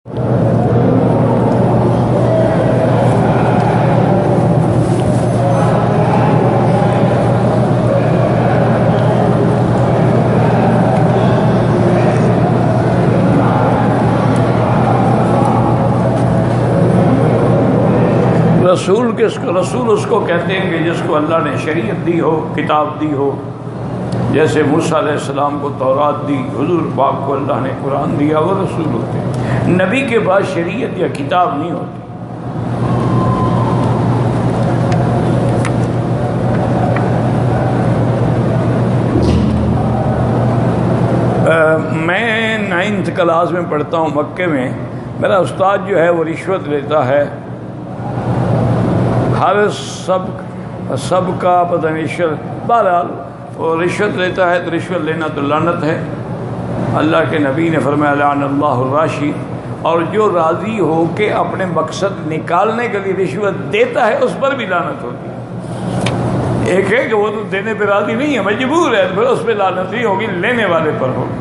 رسول اس کو کہتے ہیں کہ جس کو اللہ نے شریعت دی ہو، کتاب دی ہو، جیسے موسیٰ علیہ السلام کو تورات دی، حضور پاک کو اللہ نے قرآن دیا، وہ رسول ہوتے ہیں۔ نبی کے بعد شریعت یا کتاب نہیں ہوتی۔ میں 9th کلاس میں پڑھتا ہوں مکے میں، میرا استاد جو ہے وہ رشوت لیتا ہے، ہر سب کا پتہ نہیں، بہرحال وہ رشوت لیتا ہے، تو رشوت لینا تو لعنت ہے۔ اللہ کے نبی نے فرمایا لعن اللہ الراشی، اور جو راضی ہو کے اپنے مقصد نکالنے کے لیے رشوت دیتا ہے اس پر بھی لعنت ہوتی ہے۔ ایک ہے کہ وہ تو دینے پہ راضی نہیں ہے، مجبور ہے، پھر اس پہ لعنت نہیں ہوگی، لینے والے پر ہوگی۔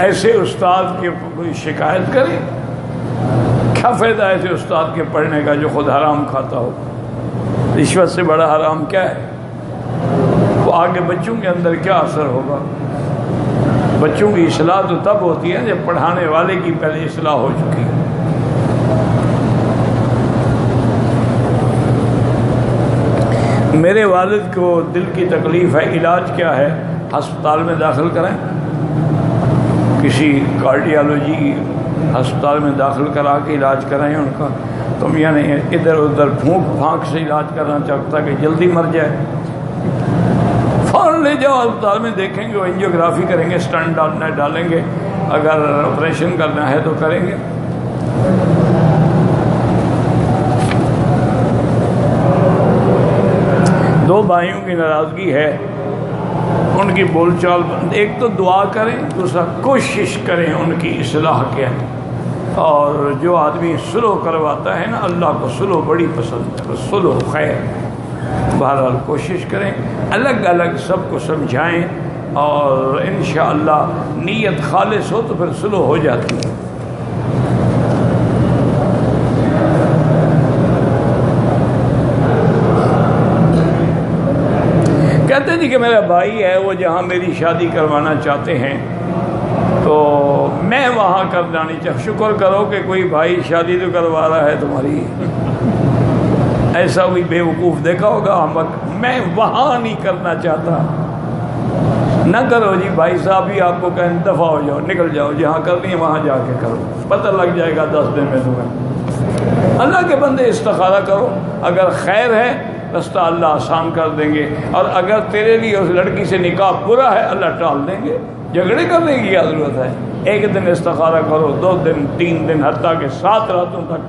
ایسے استاد کی کوئی شکایت کرے، کیا فائدہ ایسے استاد کے پڑھنے کا جو خود حرام کھاتا ہو؟ رشوت سے بڑا حرام کیا ہے؟ وہ آگے بچوں کے اندر کیا اثر ہوگا؟ بچوں کی اصلاح تو تب ہوتی ہے جب پڑھانے والے کی پہلے اصلاح ہو چکی ہے۔ میرے والد کو دل کی تکلیف ہے، علاج کیا ہے؟ ہسپتال میں داخل کریں، کسی کارڈیالوجی ہسپتال میں داخل کرا کے علاج کرائیں ان کا۔ تم یعنی ادھر ادھر پھونک پھانک سے علاج کرنا چاہتا کہ جلدی مر جائے، فوراً لے جاؤ ہسپتال میں، دیکھیں گے وہ اینجیوگرافی کریں گے، اسٹنٹ ڈالیں گے، اگر آپریشن کرنا ہے تو کریں گے۔ دو بھائیوں کی ناراضگی ہے، ان کی بول چال، ایک تو دعا کریں، دوسرا کوشش کریں ان کی اصلاح کے۔ اور جو آدمی سلو کرواتا ہے نا، اللہ کو سلو بڑی پسند ہے، سلو خیر۔ بہرحال کوشش کریں، الگ الگ سب کو سمجھائیں، اور انشاءاللہ نیت خالص ہو تو پھر سلو ہو جاتی ہے۔ کہتے ہیں جی کہ میرا بھائی ہے، وہ جہاں میری شادی کروانا چاہتے ہیں تو میں وہاں کرنا نہیں چاہتا۔ شکر کرو کہ کوئی بھائی شادی تو کروا رہا ہے تمہاری، ایسا کوئی بے وقوف دیکھا ہوگا احمق، میں وہاں نہیں کرنا چاہتا۔ نہ کرو جی، بھائی صاحب ہی آپ کو کہیں دفع ہو جاؤ، نکل جاؤ، جہاں کرنی ہے وہاں جا کے کرو، پتہ لگ جائے گا 10 دن میں تمہیں۔ اللہ کے بندے استخارہ کرو، اگر خیر ہے رستہ اللہ آسان کر دیں گے، اور اگر تیرے لیے اس لڑکی سے نکاح برا ہے اللہ ٹال دیں گے۔ جھگڑے کرنے کی کیا ضرورت ہے؟ ایک دن استخارہ کرو، 2 دن، 3 دن، حتیٰ کہ 7 راتوں تک۔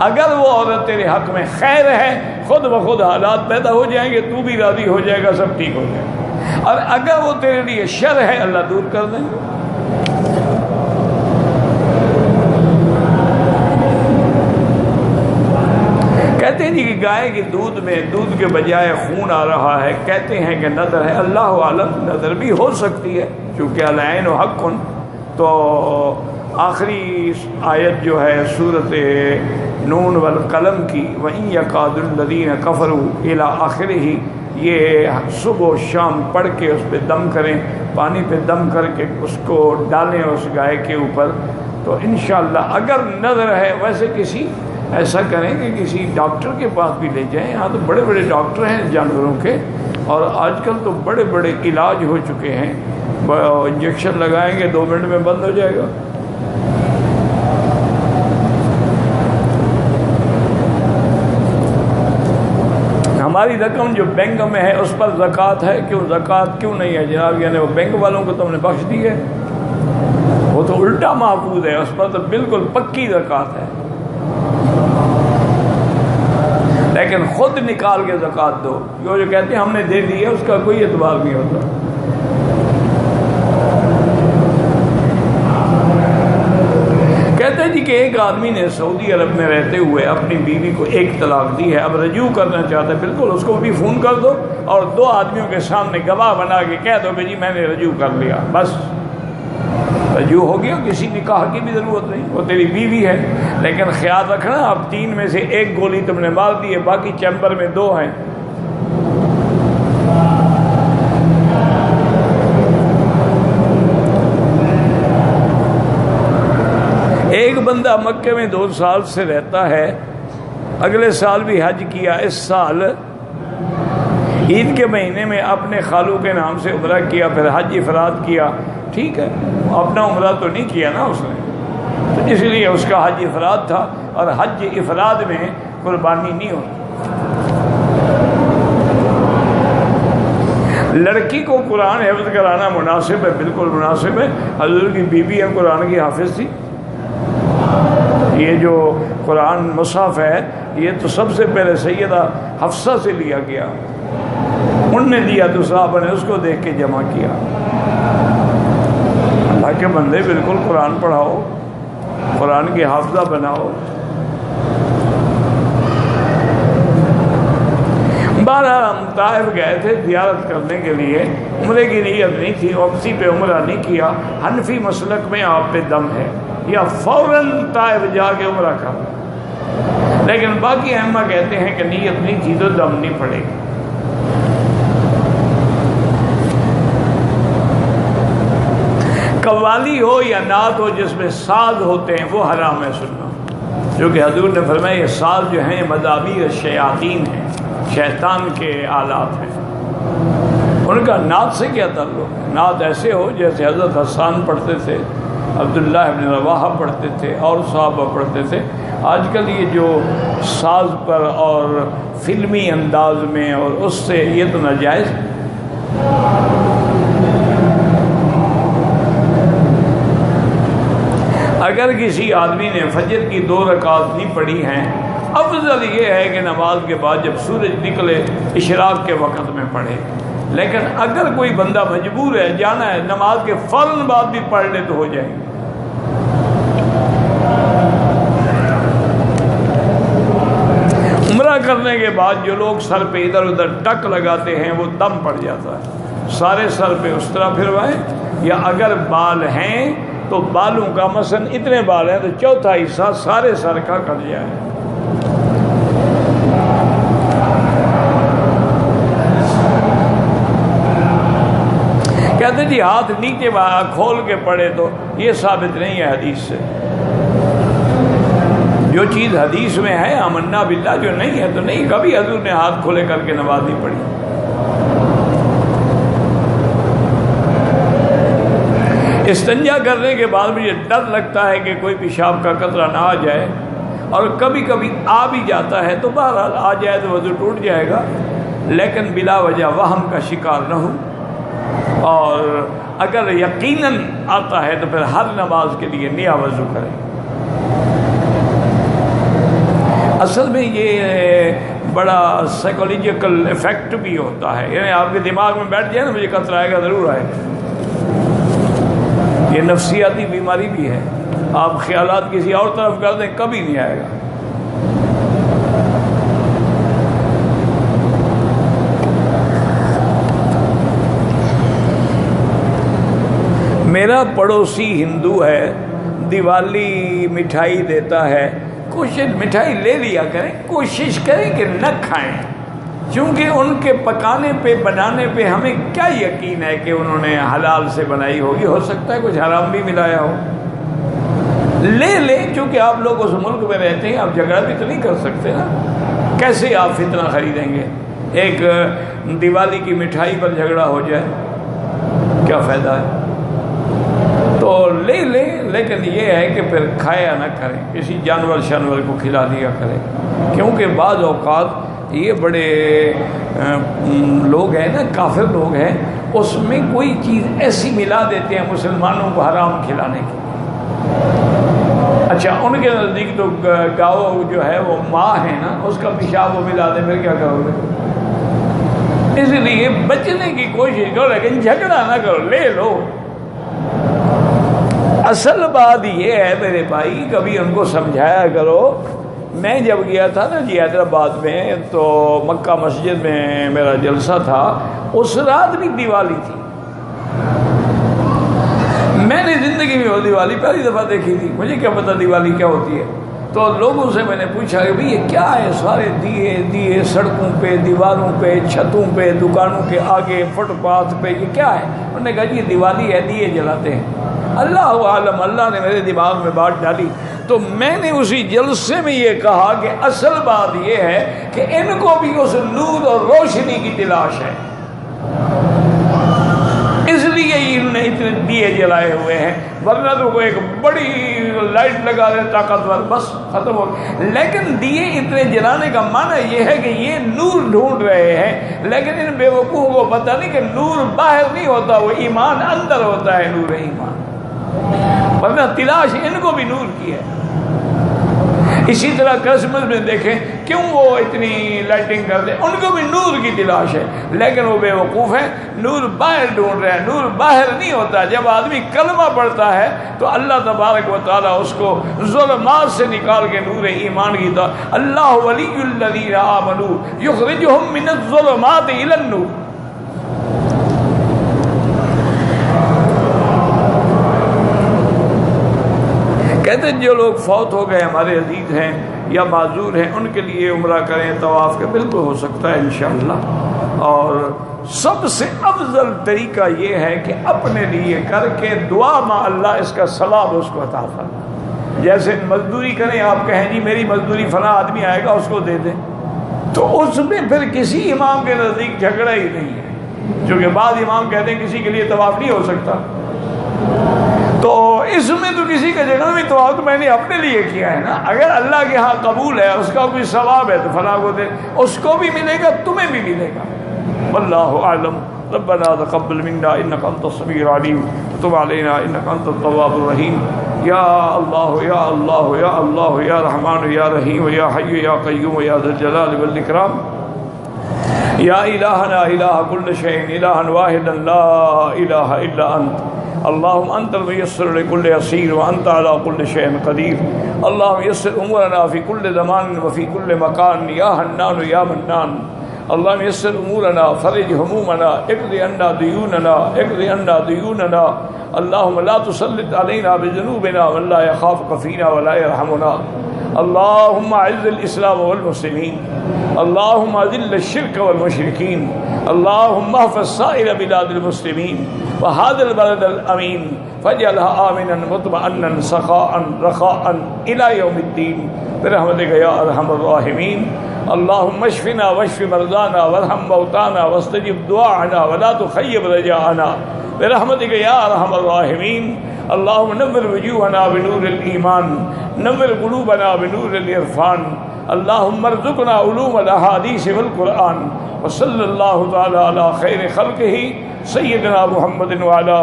اگر وہ عورت تیرے حق میں خیر ہے، خود بخود حالات پیدا ہو جائیں گے، تو بھی راضی ہو جائے گا، سب ٹھیک ہو جائے گا۔ اور اگر وہ تیرے لیے شر ہے، اللہ دور کر دیں گے۔ کہتے ہیں جی کہ گائے کی دودھ میں دودھ کے بجائے خون آ رہا ہے، کہتے ہیں کہ نظر ہے، اللہ عالم، نظر بھی ہو سکتی ہے، چونکہ العین حق۔ تو آخری آیت جو ہے سورۃ نون والقلم کی، وَإِن يَكَادُ الَّذِينَ كَفَرُوا إِلَىٰ آخِرِهِ، یہ صبح و شام پڑھ کے اس پہ دم کریں، پانی پہ دم کر کے اس کو ڈالیں اس گائے کے اوپر، تو انشاءاللہ اگر نظر ہے، ویسے کسی ایسا کریں کہ کسی ڈاکٹر کے پاس بھی لے جائیں، یہاں تو بڑے بڑے ڈاکٹر ہیں جانوروں کے، اور آج کل تو بڑے بڑے علاج ہو چکے ہیں، انجیکشن لگائیں گے 2 منٹ میں بند ہو جائے گا۔ ہماری رقم جو بینک میں ہے اس پر زکوٰۃ ہے، کیوں زکوٰۃ کیوں نہیں ہے جناب؟ یعنی وہ بینک والوں کو تم نے بخش دی ہے، وہ تو الٹا محفوظ ہے، اس پر تو بالکل پکی زکوٰۃ ہے، لیکن خود نکال کے زکوٰۃ دو۔ جو کہتے ہیں ہم نے دے دی ہے، اس کا کوئی اعتبار نہیں ہوتا۔ کہتے ہیں جی کہ ایک آدمی نے سعودی عرب میں رہتے ہوئے اپنی بیوی کو 1 طلاق دی ہے، اب رجوع کرنا چاہتا ہے، بالکل اس کو بھی فون کر دو اور 2 آدمیوں کے سامنے گواہ بنا کے کہہ دو کہ جی میں نے رجوع کر لیا، بس رجوع ہو گیا، کسی نکاح کی بھی ضرورت نہیں، وہ تیری بیوی ہے، لیکن خیال رکھنا اب 3 میں سے 1 گولی تم نے مار دی ہے، باقی چیمبر میں 2 ہیں۔ ایک بندہ مکے میں 2 سال سے رہتا ہے، اگلے سال بھی حج کیا، اس سال عید کے مہینے میں اپنے خالو کے نام سے عمرہ کیا، پھر حج افراد کیا، ٹھیک ہے، اپنا عمرہ تو نہیں کیا نا اس نے، تو اس لیے اس کا حج افراد تھا، اور حج افراد میں قربانی نہیں ہوتی۔ لڑکی کو قرآن حفظ کرانا مناسب ہے، بالکل مناسب ہے، حضور کی بیوی ہے قرآن کی حافظ تھی۔ یہ جو قرآن مصحف ہے یہ تو سب سے پہلے سیدہ حفصہ سے لیا گیا، ان نے دیا تو صحابہ نے اس کو دیکھ کے جمع کیا۔ اللہ کے بندے بالکل قرآن پڑھاؤ، قرآن کی حافظہ بناؤ۔ بہرحال ہم طائف گئے تھے زیارت کرنے کے لیے، عمرے کی نیت نہیں تھی، واپسی پہ عمرہ نہیں کیا۔ حنفی مسلک میں آپ پہ دم ہے یا فوراً طائف جا کے عمرہ کر، لیکن باقی ائمہ کہتے ہیں کہ نیت نہیں تھی تو دم نہیں پڑے گی۔ قوالی ہو یا نعت ہو جس میں ساز ہوتے ہیں وہ حرام ہے سننا، جو کہ حضور نے فرمایا یہ ساز جو ہیں مزامیر الشیاطین ہیں، شیطان کے آلات ہیں، ان کا نعت سے کیا تعلق ہے؟ نعت ایسے ہو جیسے حضرت حسان پڑھتے تھے، عبداللہ ابن رواحہ پڑھتے تھے اور صحابہ پڑھتے تھے۔ آج کل یہ جو ساز پر اور فلمی انداز میں اور اس سے، یہ تو ناجائز ہے۔ اگر کسی آدمی نے فجر کی 2 رکعات نہیں پڑھی ہیں، افضل یہ ہے کہ نماز کے بعد جب سورج نکلے اشراق کے وقت میں پڑھے، لیکن اگر کوئی بندہ مجبور ہے جانا ہے نماز کے فوراً بعد بھی پڑھ لے تو ہو جائے گی۔ عمرہ کرنے کے بعد جو لوگ سر پہ ادھر ادھر ٹک لگاتے ہیں وہ دم پڑ جاتا ہے، سارے سر پہ اس طرح پھروائیں، یا اگر بال ہیں تو بالوں کا مثلاً اتنے بال ہیں تو چوتھا حصہ سارے سر کا کٹ جائے۔ کہتے جی ہاتھ نیچے کھول کے پڑے، تو یہ ثابت نہیں ہے حدیث سے۔ جو چیز حدیث میں ہے آمنا باللہ، جو نہیں ہے تو نہیں، کبھی حضور نے ہاتھ کھولے کر کے نماز نہیں پڑھی۔ استنجا کرنے کے بعد مجھے ڈر لگتا ہے کہ کوئی پیشاب کا قطرہ نہ آ جائے، اور کبھی کبھی آ بھی جاتا ہے تو بہرحال آ جائے تو وضو ٹوٹ جائے گا، لیکن بلا وجہ وہم کا شکار نہ ہوں، اور اگر یقیناً آتا ہے تو پھر ہر نماز کے لیے نیا وضو کریں۔ اصل میں یہ بڑا سائیکولوجیکل ایفیکٹ بھی ہوتا ہے، یعنی آپ کے دماغ میں بیٹھ جائے نا مجھے قطرہ آئے گا ضرور آئے گا، یہ نفسیاتی بیماری بھی ہے، آپ خیالات کسی اور طرف کر دیں کبھی نہیں آئے گا۔ میرا پڑوسی ہندو ہے، دیوالی مٹھائی دیتا ہے، کوشش مٹھائی لے لیا کریں، کوشش کریں کہ نہ کھائیں، چونکہ ان کے پکانے پہ بنانے پہ ہمیں کیا یقین ہے کہ انہوں نے حلال سے بنائی ہوگی، ہو سکتا ہے کچھ حرام بھی ملایا ہو۔ لے لیں، چونکہ آپ لوگ اس ملک میں رہتے ہیں، آپ جھگڑا بھی تو نہیں کر سکتے نا، کیسے آپ فتنہ خریدیں گے؟ ایک دیوالی کی مٹھائی پر جھگڑا ہو جائے کیا فائدہ ہے؟ تو لے لیں، لیکن یہ ہے کہ پھر کھایا نہ کریں، کسی جانور شانور کو کھلا دیا کریں، کیونکہ بعض اوقات یہ بڑے لوگ ہیں نا، کافر لوگ ہیں، اس میں کوئی چیز ایسی ملا دیتے ہیں مسلمانوں کو حرام کھلانے کی۔ اچھا، ان کے نزدیک تو گاؤ جو ہے وہ ماں ہے نا، اس کا پیشاب وہ ملا دے، پھر کیا کرو گے؟ اس لیے بچنے کی کوشش کرو، لیکن جھگڑا نہ کرو، لے لو۔ اصل بات یہ ہے میرے بھائی، کبھی ان کو سمجھایا کرو۔ میں جب گیا تھا نا جی حیدرآباد میں، تو مکہ مسجد میں میرا جلسہ تھا، اس رات بھی دیوالی تھی۔ میں نے زندگی میں وہ دیوالی پہلی دفعہ دیکھی تھی، مجھے کیا پتہ دیوالی کیا ہوتی ہے۔ تو لوگوں سے میں نے پوچھا کہ بھئی یہ کیا ہے، سارے دیے سڑکوں پہ، دیواروں پہ، چھتوں پہ، دکانوں کے آگے، فٹ پاتھ پہ، یہ کیا ہے؟ انہوں نے کہا جی یہ دیوالی ہے، دیے جلاتے ہیں۔ اللہ عالم، اللہ نے میرے دماغ میں بات ڈالی، تو میں نے اسی جلسے میں یہ کہا کہ اصل بات یہ ہے کہ ان کو بھی اس نور اور روشنی کی تلاش ہے، اس لیے انہوں نے اتنے دیے جلائے ہوئے ہیں، ورنہ تو کوئی ایک بڑی لائٹ لگا دے طاقتور، بس ختم ہو گیا۔ لیکن دیے اتنے جلانے کا معنی یہ ہے کہ یہ نور ڈھونڈ رہے ہیں، لیکن ان بیوقوفوں کو پتہ نہیں کہ نور باہر نہیں ہوتا، وہ ایمان اندر ہوتا ہے، نور ایمان، ورنہ تلاش ان کو بھی نور کی ہے۔ اسی طرح کرسمس میں دیکھیں کیوں وہ اتنی لائٹنگ کرتے ہیں، ان کو بھی نور کی تلاش ہے، لیکن وہ بے وقوف ہیں، نور باہر ڈھونڈ رہے ہیں، نور باہر نہیں ہوتا۔ جب آدمی کلمہ پڑھتا ہے تو اللہ تبارک و تعالیٰ اس کو ظلمات سے نکال کے نور ایمان کی طرف، اللہ ولی الذین آمنوا یخرجہم من الظلمات الی النور۔ کہتے ہیں جو لوگ فوت ہو گئے ہمارے عزیز ہیں یا معذور ہیں، ان کے لیے عمرہ کریں، طواف کے، بالکل ہو سکتا ہے انشاءاللہ۔ اور سب سے افضل طریقہ یہ ہے کہ اپنے لیے کر کے دعا مع اللہ اس کا ثواب اس کو عطا فرمائے۔ جیسے مزدوری کریں، آپ کہیں جی میری مزدوری فلاں آدمی آئے گا اس کو دے دیں، تو اس میں پھر کسی امام کے نزدیک جھگڑا ہی نہیں ہے، چونکہ بعض امام کہتے ہیں کسی کے لیے طواف نہیں ہو سکتا، تو اس میں تو کسی کا جگہ بھی طواف تو میں نے اپنے لیے کیا ہے نا، اگر اللہ کے ہاں قبول ہے، اس کا کوئی ثواب ہے تو فلاں کو دے، اس کو بھی ملے گا، تمہیں بھی ملے گا۔ واللہ اعلم۔ ربنا تقبل منا انک انت السمیع العلیم وتب علینا انک انت التواب الرحیم۔ یا اللہ یا اللہ یا اللہ یا رحمان یا رحیم یا حی یا قیوم یا ذا الجلال والاکرام، یا الہنا الہ کل شیء، الہا واحدا لا الہ الا انت، اللہم انت المیسر لکل عسیر وانت علی کل شیء قدیر، اللہم یسر امورنا فی کل زمان وفی کل مکان، یا حنان یا منان، اللہم یسر امورنا فرج ہمومنا اقض عنا دیوننا اقض عنا دیوننا، اللہم لا تسلط علینا بذنوبنا من لا یخافک فینا ولا یرحمنا، اللہم اعز الاسلام والمسلمین، اللہم اذل الشرک والمشرکین، اللہم احفظ سائر بلاد المسلمین وهذا البلد الامین فاجعلها آمنا مطمئنا سخاء رخاء الى یوم الدین برحمتک یا ارحم الراحمین، اللہم اشفنا واشف مرضانا وارحم موتانا واستجب دعاءنا ولا تخيب رجاءنا برحمتک یا ارحم الراحمین، اللہم نور وجوہنا بنور الایمان، نور قلوبنا بنور العرفان، اللہم ارزقنا علوم الاحادیث والقرآن، وصلی اللہ تعالی علی خیر خلقہ سیدنا محمد وعلی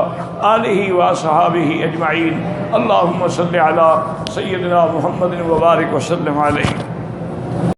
آلہ واصحابہ اجمعین، اللہم صلی علی سیدنا محمد وبارک وسلم علیہ۔